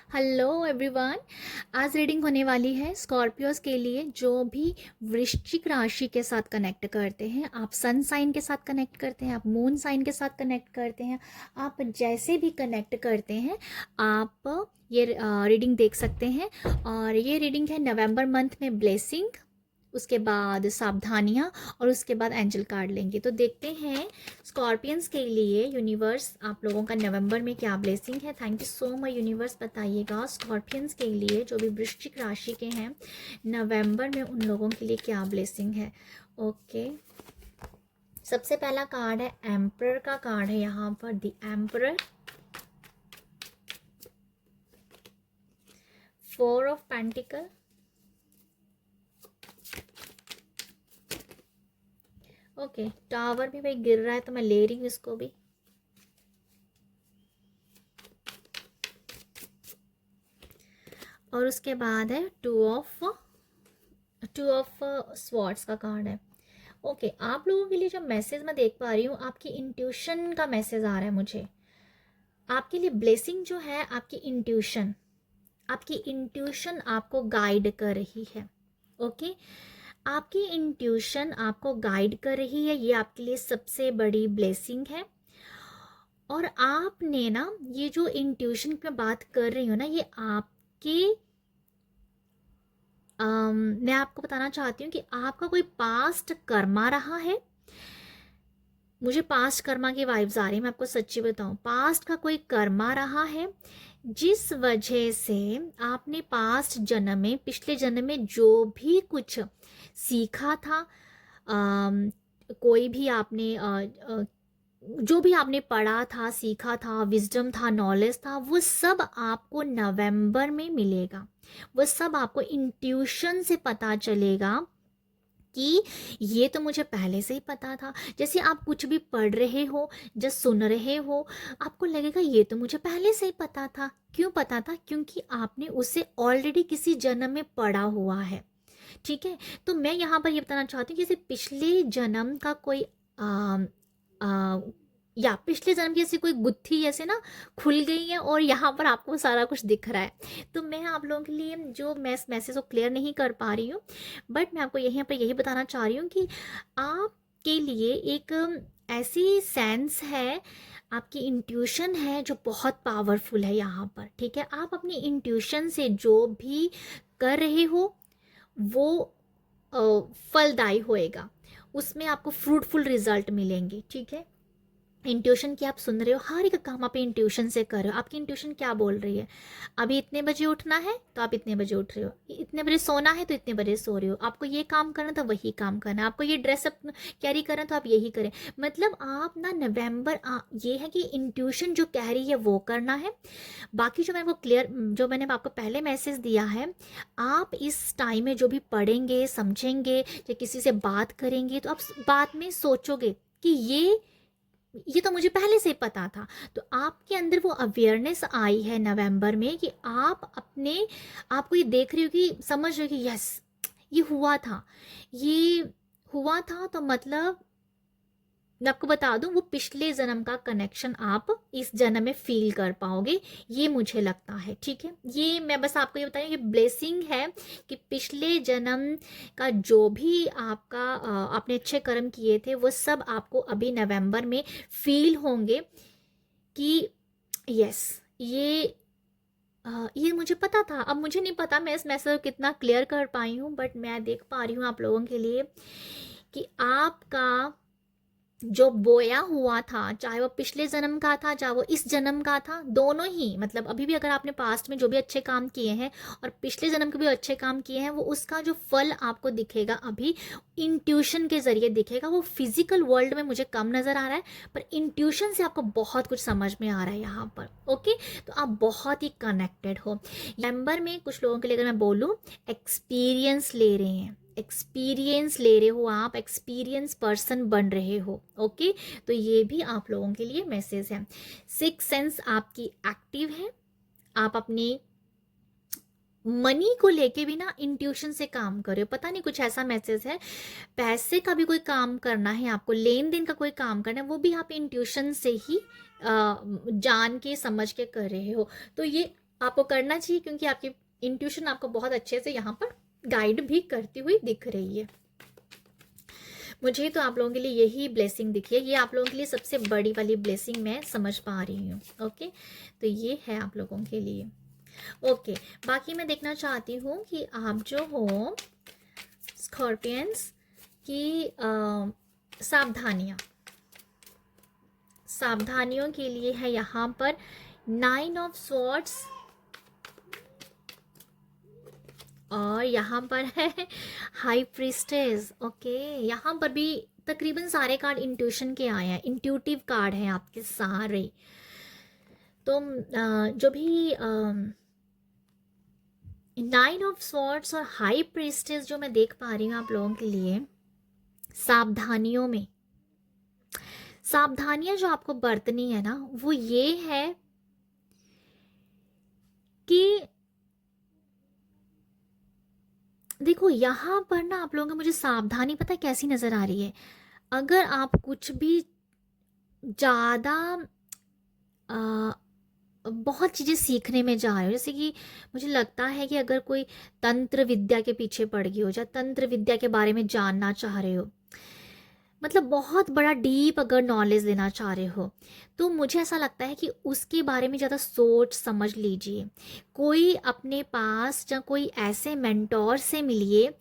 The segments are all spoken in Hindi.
Hello everyone. आज रीडिंग होने वाली है स्कॉर्पियोज के लिए जो भी वृश्चिक राशि के साथ कनेक्ट करते हैं। आप सन साइन के साथ कनेक्ट करते हैं, आप मून साइन के साथ कनेक्ट करते हैं, आप जैसे भी कनेक्ट करते हैं आप ये रीडिंग देख सकते हैं। और ये रीडिंग है नवंबर मंथ में ब्लेसिंग, उसके बाद सावधानियाँ और उसके बाद एंजल कार्ड लेंगे। तो देखते हैं स्कॉर्पियंस के लिए यूनिवर्स आप लोगों का नवंबर में क्या ब्लेसिंग है। Thank you so much universe, बताइएगा स्कॉर्पियंस के लिए जो भी वृश्चिक राशि के हैं नवंबर में उन लोगों के लिए क्या ब्लेसिंग है। ओके, सबसे पहला कार्ड है एम्परर का कार्ड है यहाँ पर, the emperor, 4 of pentacle, okay tower भी भाई गिर रहा है तो मैं ले रही हूँ इसको भी। और उसके बाद है टू ऑफ स्वॉर्ड्स का कार्ड है। ओके, आप लोगों के लिए जो मैसेज मैं देख पा रही हूँ, आपकी इंट्यूशन का मैसेज आ रहा है मुझे। आपके लिए ब्लेसिंग जो है आपकी इंट्यूशन आपको गाइड कर रही है। ओके, आपकी इंट्यूशन आपको गाइड कर रही है, ये आपके लिए सबसे बड़ी ब्लेसिंग है। और आपने ना ये जो इंट्यूशन की मैं बात कर रही हूँ ना, ये आपके मैं आपको बताना चाहती हूँ कि आपका कोई पास्ट कर्मा रहा है। मुझे पास्ट कर्मा की वाइब्स आ रही है, मैं आपको सच्ची बताऊं, पास्ट का कोई कर्मा रहा है जिस वजह से आपने पास्ट जन्म में, पिछले जन्म में जो भी कुछ सीखा था, कोई भी आपने जो भी आपने पढ़ा था, सीखा था, विजडम था, नॉलेज था, वो सब आपको नवंबर में मिलेगा। वो सब आपको इंट्यूशन से पता चलेगा कि ये तो मुझे पहले से ही पता था। जैसे आप कुछ भी पढ़ रहे हो, जस्ट सुन रहे हो, आपको लगेगा ये तो मुझे पहले से ही पता था। क्यों पता था? क्योंकि आपने उसे ऑलरेडी किसी जन्म में पढ़ा हुआ है। ठीक है, तो मैं यहाँ पर ये बताना चाहती हूँ, जैसे पिछले जन्म का कोई आ, या पिछले जन्म की ऐसी कोई गुत्थी जैसे ना खुल गई है और यहाँ पर आपको सारा कुछ दिख रहा है। तो मैं आप लोगों के लिए जो मैसेज को क्लियर नहीं कर पा रही हूँ, बट मैं आपको यहीं पर यही बताना चाह रही हूँ कि आपके लिए एक ऐसी सेंस है, आपकी इंट्यूशन है जो बहुत पावरफुल है यहाँ पर। ठीक है, आप अपनी इंट्यूशन से जो भी कर रहे हो वो फलदायी होएगा, उसमें आपको फ्रूटफुल रिजल्ट मिलेंगे। ठीक है, इंट्यूशन की आप सुन रहे हो, हर एक काम आप इंट्यूशन से कर रहे हो। आपकी इंट्यूशन क्या बोल रही है? अभी इतने बजे उठना है तो आप इतने बजे उठ रहे हो, इतने बजे सोना है तो इतने बजे सो रहे हो, आपको ये काम करना तो वही काम करना है, आपको ये ड्रेस अप कैरी करना तो आप यही करें। मतलब आप ना नवंबर ये है कि इंट्यूशन जो कह रही है वो करना है। बाकी जो मैंने क्लियर, जो मैंने आपको पहले मैसेज दिया है, आप इस टाइम में जो भी पढ़ेंगे, समझेंगे या किसी से बात करेंगे तो आप बाद में सोचोगे कि ये तो मुझे पहले से पता था। तो आपके अंदर वो अवेयरनेस आई है नवंबर में कि आप अपने आप को ये देख रही हो, कि समझ रहे हो कि यस ये हुआ था, ये हुआ था। तो मतलब मैं आपको बता दूं, वो पिछले जन्म का कनेक्शन आप इस जन्म में फील कर पाओगे, ये मुझे लगता है। ठीक है, ये मैं बस आपको ये बताऊं, ये ब्लेसिंग है कि पिछले जन्म का जो भी आपका आपने अच्छे कर्म किए थे वो सब आपको अभी नवंबर में फील होंगे कि यस ये मुझे पता था। अब मुझे नहीं पता मैं इस मैसेज को कितना क्लियर कर पाई हूँ, बट मैं देख पा रही हूँ आप लोगों के लिए कि आपका जो बोया हुआ था, चाहे वो पिछले जन्म का था, चाहे वो इस जन्म का था, दोनों ही, मतलब अभी भी अगर आपने पास्ट में जो भी अच्छे काम किए हैं और पिछले जन्म के भी अच्छे काम किए हैं, वो उसका जो फल आपको दिखेगा अभी इंट्यूशन के जरिए दिखेगा। वो फिजिकल वर्ल्ड में मुझे कम नजर आ रहा है, पर इंट्यूशन से आपको बहुत कुछ समझ में आ रहा है यहाँ पर। ओके, तो आप बहुत ही कनेक्टेड हो। नंबर में कुछ लोगों के लिए अगर मैं बोलूँ, एक्सपीरियंस ले रहे हैं, एक्सपीरियंस ले रहे हो, आप एक्सपीरियंस पर्सन बन रहे हो। ओके, तो ये भी आप लोगों के लिए मैसेज है। सिक्स सेंस आपकी एक्टिव है, आप अपनी मनी को लेके भी ना इंट्यूशन से काम कर रहे हो। पता नहीं कुछ ऐसा मैसेज है, पैसे का भी कोई काम करना है आपको, लेन देन का कोई काम करना है, वो भी आप इंट्यूशन से ही जान के समझ के कर रहे हो। तो ये आपको करना चाहिए, क्योंकि आपकी इंट्यूशन आपको बहुत अच्छे से यहाँ पर गाइड भी करती हुई दिख रही है। मुझे तो आप लोगों के लिए यही ब्लेसिंग दिखी है, ये आप लोगों के लिए सबसे बड़ी वाली ब्लेसिंग मैं समझ पा रही हूँ। ओके, तो ये है आप लोगों के लिए। ओके, बाकी मैं देखना चाहती हूँ कि आप जो हो स्कॉर्पियंस की सावधानियों के लिए है यहाँ पर 9 ऑफ स्वॉर्ड्स, और यहाँ पर है हाई प्रीस्टेस। ओके, यहाँ पर भी तकरीबन सारे कार्ड इंट्यूशन के आए हैं, इंट्यूटिव कार्ड हैं आपके सारे। तो जो भी 9 ऑफ स्वॉर्ड्स और हाई प्रीस्टेस जो मैं देख पा रही हूँ आप लोगों के लिए, सावधानियों में, सावधानियां जो आपको बरतनी है ना, वो ये है कि देखो यहाँ पर ना आप लोगों को मुझे सावधानी पता है कैसी नज़र आ रही है। अगर आप कुछ भी ज़्यादा बहुत चीज़ें सीखने में जा रहे हो, जैसे कि मुझे लगता है कि अगर कोई तंत्र विद्या के पीछे पड़ गई हो, या तंत्र विद्या के बारे में जानना चाह रहे हो, मतलब बहुत बड़ा डीप अगर नॉलेज लेना चाह रहे हो, तो मुझे ऐसा लगता है कि उसके बारे में ज़्यादा सोच समझ लीजिए। कोई अपने पास या कोई ऐसे मेंटोर से मिलिए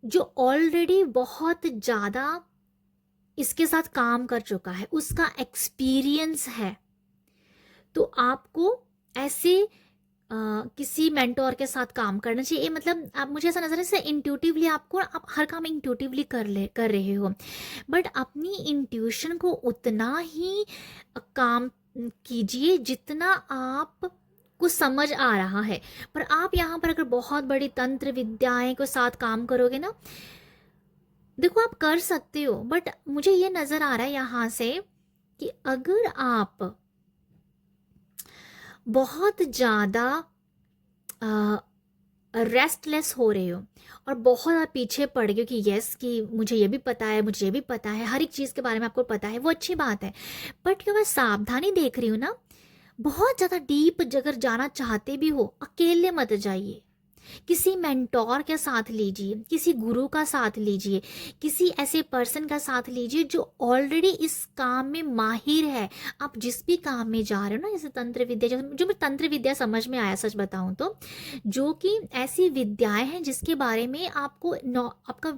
जो ऑलरेडी बहुत ज़्यादा इसके साथ काम कर चुका है, उसका एक्सपीरियंस है। तो आपको ऐसे किसी मेंटोर के साथ काम करना चाहिए। मतलब आप, मुझे ऐसा नजर है जैसे इंट्यूटिवली आपको, आप हर काम इंट्यूटिवली कर रहे हो, बट अपनी इंट्यूशन को उतना ही काम कीजिए जितना आप को समझ आ रहा है। पर आप यहाँ पर अगर बहुत बड़ी तंत्र विद्याएं के साथ काम करोगे ना, देखो आप कर सकते हो, बट मुझे ये नजर आ रहा है यहाँ से कि अगर आप बहुत ज़्यादा रेस्टलेस हो रहे हो और बहुत आप पीछे पड़ गए हो कि यस कि मुझे ये भी पता है, मुझे ये भी पता है, हर एक चीज़ के बारे में आपको पता है, वो अच्छी बात है। बट क्यों मैं सावधानी देख रही हूँ ना, बहुत ज़्यादा डीप अगर जाना चाहते भी हो, अकेले मत जाइए, किसी मेंटोर के साथ लीजिए, किसी गुरु का साथ लीजिए, किसी ऐसे पर्सन का साथ लीजिए जो ऑलरेडी इस काम में माहिर है। आप जिस भी काम में जा रहे हो ना, जैसे तंत्र विद्या, जो मैं तंत्र विद्या समझ में आया सच बताऊं तो, जो कि ऐसी विद्याएं हैं जिसके बारे में आपको आपका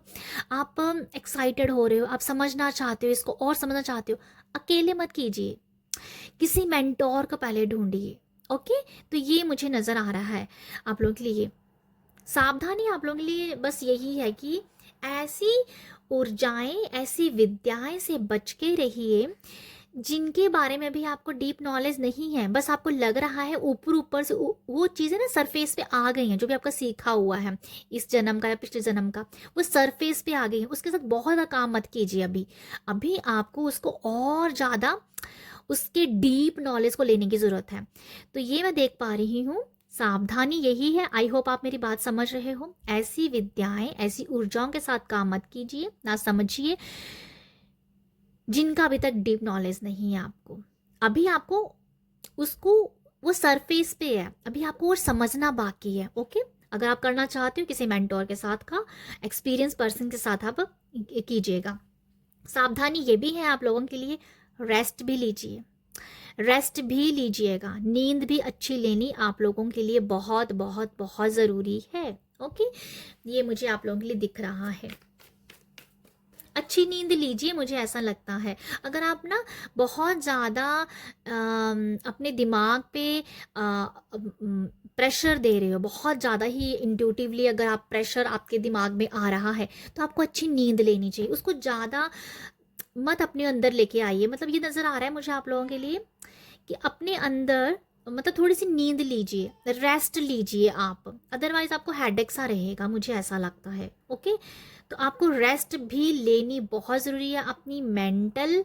आप एक्साइटेड हो रहे हो, आप समझना चाहते हो, इसको और समझना चाहते हो, अकेले मत कीजिए, किसी मेंटोर का पहले ढूंढिए। ओके, तो ये मुझे नज़र आ रहा है आप लोगों के लिए। सावधानी आप लोगों के लिए बस यही है कि ऐसी ऊर्जाएं, ऐसी विद्याएं से बच के रहिए जिनके बारे में भी आपको डीप नॉलेज नहीं है, बस आपको लग रहा है ऊपर ऊपर से वो चीज़ें ना सरफेस पे आ गई हैं, जो भी आपका सीखा हुआ है इस जन्म का या पिछले जन्म का, वो सरफेस पे आ गई है, उसके साथ बहुत ज़्यादा काम मत कीजिए। अभी अभी आपको उसको और ज़्यादा उसके डीप नॉलेज को लेने की ज़रूरत है। तो ये मैं देख पा रही हूँ, सावधानी यही है। आई होप आप मेरी बात समझ रहे हो। ऐसी विद्याएं, ऐसी ऊर्जाओं के साथ काम मत कीजिए, ना समझिए जिनका अभी तक डीप नॉलेज नहीं है आपको। अभी आपको उसको, वो सरफेस पे है, अभी आपको और समझना बाकी है। ओके, अगर आप करना चाहते हो किसी मेंटोर के साथ का, एक्सपीरियंस पर्सन के साथ आप कीजिएगा। सावधानी ये भी है आप लोगों के लिए, रेस्ट भी लीजिए, रेस्ट भी लीजिएगा, नींद भी अच्छी लेनी आप लोगों के लिए बहुत बहुत बहुत ज़रूरी है। ओके, ये मुझे आप लोगों के लिए दिख रहा है। अच्छी नींद लीजिए, मुझे ऐसा लगता है। अगर आप ना बहुत ज़्यादा अपने दिमाग पे प्रेशर दे रहे हो, बहुत ज़्यादा ही इंट्यूटिवली अगर आप प्रेशर आपके दिमाग में आ रहा है, तो आपको अच्छी नींद लेनी चाहिए। उसको ज़्यादा मत अपने अंदर लेके आइए। मतलब ये नज़र आ रहा है मुझे आप लोगों के लिए कि अपने अंदर मतलब थोड़ी सी नींद लीजिए, रेस्ट लीजिए आप, अदरवाइज आपको हेडेक सा रहेगा, मुझे ऐसा लगता है। ओके, तो आपको रेस्ट भी लेनी बहुत ज़रूरी है। अपनी मेंटल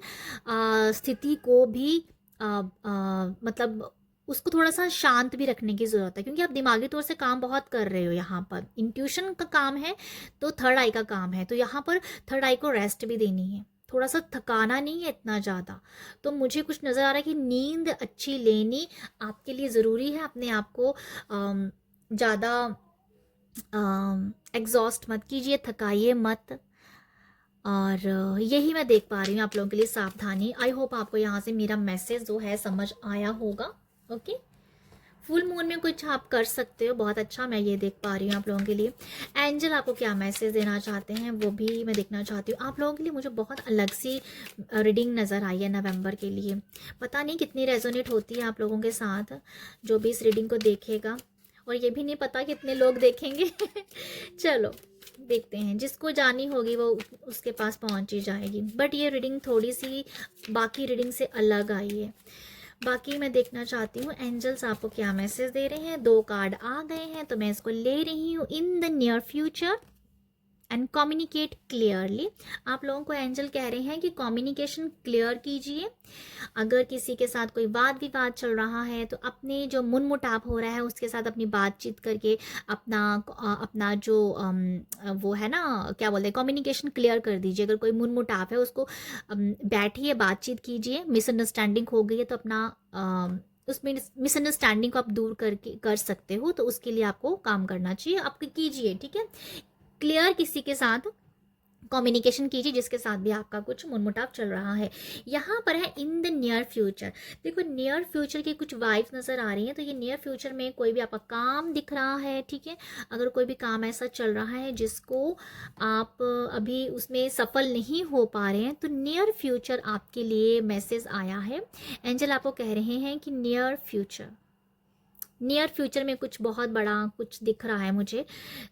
स्थिति को भी मतलब उसको थोड़ा सा शांत भी रखने की ज़रूरत है, क्योंकि आप दिमागी तौर से काम बहुत कर रहे हो। यहाँ पर इंट्यूशन का काम है, तो थर्ड आई का काम है, तो यहाँ पर थर्ड आई को रेस्ट भी देनी है। थोड़ा सा थकाना नहीं है इतना ज़्यादा। तो मुझे कुछ नज़र आ रहा है कि नींद अच्छी लेनी आपके लिए ज़रूरी है। अपने आप को ज़्यादा एग्जॉस्ट मत कीजिए, थकाइए मत। और यही मैं देख पा रही हूँ आप लोगों के लिए सावधानी। आई होप आपको यहाँ से मेरा मैसेज जो है समझ आया होगा। ओके, फुल मून में कुछ आप कर सकते हो, बहुत अच्छा मैं ये देख पा रही हूँ आप लोगों के लिए। एंजल आपको क्या मैसेज देना चाहते हैं वो भी मैं देखना चाहती हूँ। आप लोगों के लिए मुझे बहुत अलग सी रीडिंग नज़र आई है नवंबर के लिए। पता नहीं कितनी रेजोनेट होती है आप लोगों के साथ जो भी इस रीडिंग को देखेगा, और ये भी नहीं पता कितने लोग देखेंगे। चलो देखते हैं, जिसको जानी होगी वो उसके पास पहुंच ही जाएगी। बट ये रीडिंग थोड़ी सी बाकी रीडिंग से अलग आई है। बाकी मैं देखना चाहती हूँ एंजल्स आपको क्या मैसेज दे रहे हैं। 2 कार्ड आ गए हैं तो मैं इसको ले रही हूँ। In the near future and communicate clearly. आप लोगों को एंजल कह रहे हैं कि कम्युनिकेशन क्लियर कीजिए। अगर किसी के साथ कोई वाद विवाद चल रहा है तो अपने जो मुनमुटाव हो रहा है उसके साथ अपनी बातचीत करके अपना जो वो है ना, क्या बोलते हैं, कम्युनिकेशन क्लियर कर दीजिए। अगर कोई मुनमुटाव है उसको बैठिए, बातचीत कीजिए। मिसअंडरस्टैंडिंग हो गई है तो अपना उसमें मिसअंडरस्टैंडिंग को आप दूर करके कर सकते हो, तो उसके लिए आपको काम करना चाहिए, आप कीजिए। ठीक है, क्लियर किसी के साथ कम्युनिकेशन कीजिए जिसके साथ भी आपका कुछ मनमुटाव चल रहा है। यहाँ पर है इन द नियर फ्यूचर। देखो नियर फ्यूचर की कुछ वाइब्स नज़र आ रही हैं, तो ये नियर फ्यूचर में कोई भी आपका काम दिख रहा है। ठीक है, अगर कोई भी काम ऐसा चल रहा है जिसको आप अभी उसमें सफल नहीं हो पा रहे हैं, तो नियर फ्यूचर आपके लिए मैसेज आया है। एंजल आपको कह रहे हैं कि नियर फ्यूचर में कुछ बहुत बड़ा कुछ दिख रहा है मुझे।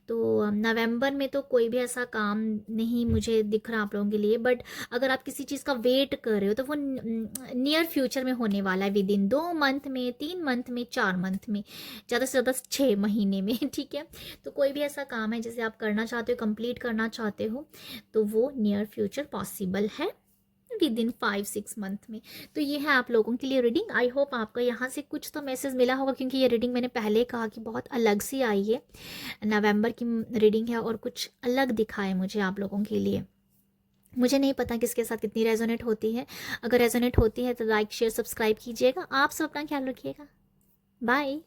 तो नवंबर में तो कोई भी ऐसा काम नहीं मुझे दिख रहा आप लोगों के लिए। बट अगर आप किसी चीज़ का वेट कर रहे हो तो वो नियर फ्यूचर में होने वाला है, विद इन 2 मंथ में, 3 मंथ में, 4 मंथ में, ज़्यादा से ज़्यादा 6 महीने में। ठीक है, तो कोई भी ऐसा काम है जिसे आप करना चाहते हो, कंप्लीट करना चाहते हो, तो वो नियर फ्यूचर पॉसिबल है विद इन 5-6 मंथ में। तो ये है आप लोगों के लिए रीडिंग। आई होप आपको यहाँ से कुछ तो मैसेज मिला होगा, क्योंकि ये रीडिंग मैंने पहले कहा कि बहुत अलग सी आई है, नवंबर की रीडिंग है और कुछ अलग दिखा है मुझे आप लोगों के लिए। मुझे नहीं पता किसके साथ कितनी रेजोनेट होती है। अगर रेजोनेट होती है तो लाइक शेयर सब्सक्राइब कीजिएगा। आप सब अपना ख्याल रखिएगा। बाय।